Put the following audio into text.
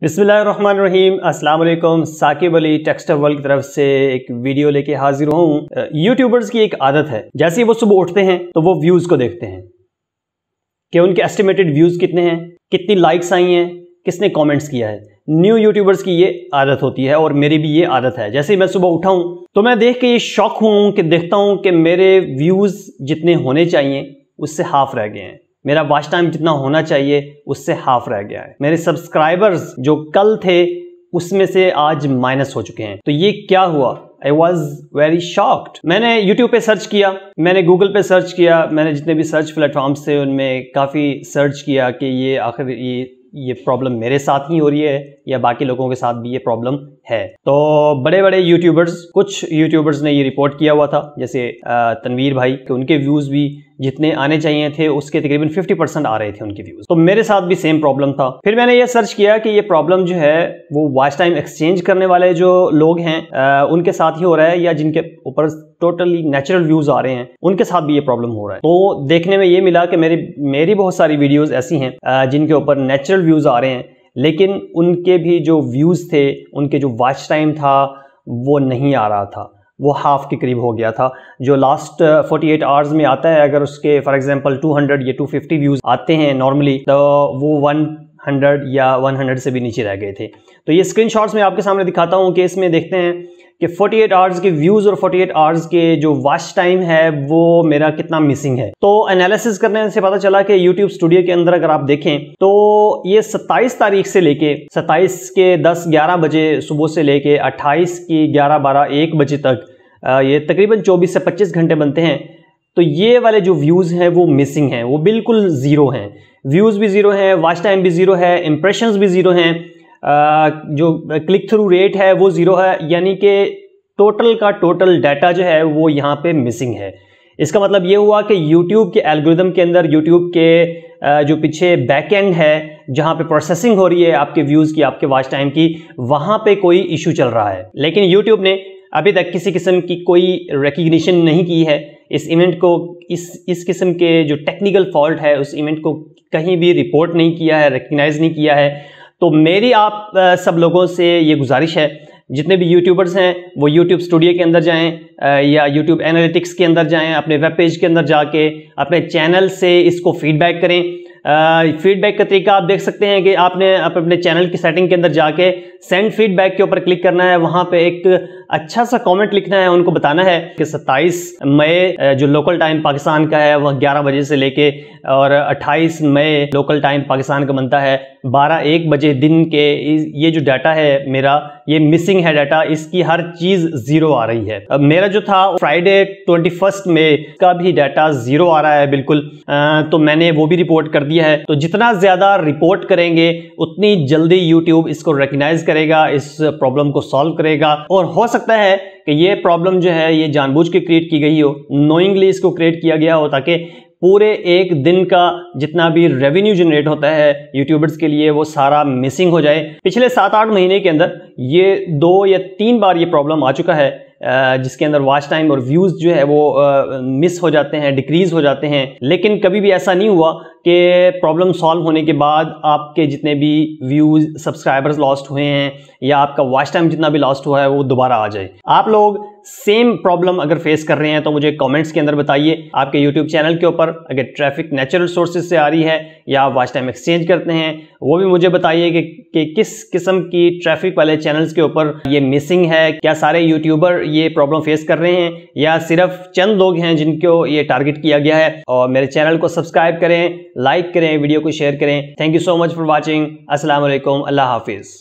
बिस्मिल्लाहिर्रहमानिर्रहीम। अस्सलाम वालेकुम। साकिब अली टेक्सटाइल वर्ल्ड की तरफ से एक वीडियो लेके हाजिर हूँ। यूट्यूबर्स की एक आदत है, जैसे ही वो सुबह उठते हैं तो वो व्यूज़ को देखते हैं कि उनके एस्टिमेटेड व्यूज़ कितने हैं, कितनी लाइक्स आई हैं, किसने कमेंट्स किया है। न्यू यूट्यूबर्स की ये आदत होती है और मेरी भी ये आदत है। जैसे ही मैं सुबह उठा हूँ तो मैं देख के ये शॉक हूँ कि देखता हूँ कि मेरे व्यूज़ जितने होने चाहिए उससे हाफ रह गए हैं, मेरा वॉच टाइम जितना होना चाहिए उससे हाफ रह गया है, मेरे सब्सक्राइबर्स जो कल थे उसमें से आज माइनस हो चुके हैं। तो ये क्या हुआ? I was very shocked. मैंने यूट्यूब पे सर्च किया, मैंने गूगल पे सर्च किया, मैंने जितने भी सर्च प्लेटफॉर्म्स थे उनमें काफ़ी सर्च किया कि ये आखिर ये प्रॉब्लम मेरे साथ ही हो रही है या बाकी लोगों के साथ भी ये प्रॉब्लम है। तो बड़े बड़े यूट्यूबर्स, कुछ यूट्यूबर्स ने ये रिपोर्ट किया हुआ था, जैसे तनवीर भाई कि उनके व्यूज़ भी जितने आने चाहिए थे उसके तकरीबन 50% आ रहे थे उनके व्यूज़। तो मेरे साथ भी सेम प्रॉब्लम था। फिर मैंने ये सर्च किया कि ये प्रॉब्लम जो है वो वॉच टाइम एक्सचेंज करने वाले जो लोग हैं उनके साथ ही हो रहा है या जिनके ऊपर टोटली नेचुरल व्यूज़ आ रहे हैं उनके साथ भी ये प्रॉब्लम हो रहा है। तो देखने में ये मिला कि मेरी बहुत सारी वीडियोज़ ऐसी हैं जिनके ऊपर नेचुरल व्यूज़ आ रहे हैं, लेकिन उनके भी जो व्यूज़ थे, उनके जो वॉच टाइम था वो नहीं आ रहा था, वो हाफ के करीब हो गया था। जो लास्ट 48 आवर्स में आता है, अगर उसके फॉर एग्जांपल 200 या 250 व्यूज़ आते हैं नॉर्मली, तो वो 100 या 100 से भी नीचे रह गए थे। तो ये स्क्रीनशॉट्स में आपके सामने दिखाता हूँ कि इसमें देखते हैं कि 48 आवर्स के व्यूज़ और 48 आवर्स के जो वॉच टाइम है वो मेरा कितना मिसिंग है। तो एनालिसिस करने से पता चला कि YouTube स्टूडियो के अंदर अगर आप देखें तो ये 27 तारीख से लेके 27 के 10-11 बजे सुबह से लेके 28 की 11-12 1 बजे तक ये तकरीबन 24 से 25 घंटे बनते हैं। तो ये वाले जो व्यूज़ हैं वो मिसिंग हैं, वो बिल्कुल ज़ीरो हैं। व्यूज़ भी ज़ीरो हैं, वॉच टाइम भी ज़ीरो है, इंप्रेशंस भी ज़ीरो हैं, जो क्लिक थ्रू रेट है वो ज़ीरो है, यानी कि टोटल का टोटल डाटा जो है वो यहाँ पे मिसिंग है। इसका मतलब ये हुआ कि YouTube के एल्गोरिदम के अंदर, YouTube के जो पीछे बैक एंड है जहाँ पे प्रोसेसिंग हो रही है आपके व्यूज़ की, आपके वॉच टाइम की, वहाँ पे कोई इशू चल रहा है। लेकिन YouTube ने अभी तक किसी किस्म की कोई रिकग्निशन नहीं की है इस इवेंट को, इस किस्म के जो टेक्निकल फॉल्ट है उस इवेंट को कहीं भी रिपोर्ट नहीं किया है, रिकग्नाइज नहीं किया है। तो मेरी आप सब लोगों से ये गुजारिश है, जितने भी यूट्यूबर्स हैं वो यूट्यूब स्टूडियो के अंदर जाएं या यूट्यूब एनालिटिक्स के अंदर जाएं, अपने वेब पेज के अंदर जाके अपने चैनल से इसको फीडबैक करें। फीडबैक का तरीका आप देख सकते हैं कि आपने अपने चैनल की सेटिंग के अंदर जाके सेंड फीडबैक के ऊपर क्लिक करना है, वहाँ पे एक अच्छा सा कमेंट लिखना है, उनको बताना है कि 27 मई जो लोकल टाइम पाकिस्तान का है वह 11 बजे से लेके और 28 मई लोकल टाइम पाकिस्तान का बनता है 12-1 बजे दिन के, ये जो डाटा है मेरा ये मिसिंग है डाटा, इसकी हर चीज़ ज़ीरो आ रही है। अब मेरा जो था फ्राइडे 21 मई का भी डाटा ज़ीरो आ रहा है बिल्कुल। तो मैंने वो भी रिपोर्ट कर दिया है। तो जितना ज़्यादा रिपोर्ट करेंगे उतनी जल्दी यूट्यूब इसको रिकग्नाइज करेगा, इस प्रॉब्लम को सॉल्व करेगा। और हो सकता है कि ये प्रॉब्लम जो है ये जानबूझ के क्रिएट की गई हो, नोइंगली इसको क्रिएट किया गया हो ताकि पूरे एक दिन का जितना भी रेवेन्यू जनरेट होता है यूट्यूबर्स के लिए वो सारा मिसिंग हो जाए। पिछले 7-8 महीने के अंदर ये 2 या 3 बार ये प्रॉब्लम आ चुका है जिसके अंदर वॉच टाइम और व्यूज़ जो है वो मिस हो जाते हैं, डिक्रीज़ हो जाते हैं। लेकिन कभी भी ऐसा नहीं हुआ कि प्रॉब्लम सॉल्व होने के बाद आपके जितने भी व्यूज़, सब्सक्राइबर्स लॉस्ट हुए हैं या आपका वॉच टाइम जितना भी लॉस्ट हुआ है वो दोबारा आ जाए। आप लोग सेम प्रॉब्लम अगर फेस कर रहे हैं तो मुझे कमेंट्स के अंदर बताइए। आपके यूट्यूब चैनल के ऊपर अगर ट्रैफिक नेचुरल सोर्सेज से आ रही है या आप वॉच टाइम एक्सचेंज करते हैं वो भी मुझे बताइए कि किस किस्म की ट्रैफिक वाले चैनल्स के ऊपर ये मिसिंग है। क्या सारे यूट्यूबर ये प्रॉब्लम फेस कर रहे हैं या सिर्फ चंद लोग हैं जिनको ये टारगेट किया गया है? और मेरे चैनल को सब्सक्राइब करें, लाइक करें, वीडियो को शेयर करें। Thank you so much for watching. अस्सलाम वालेकुम, अल्लाह हाफिज़।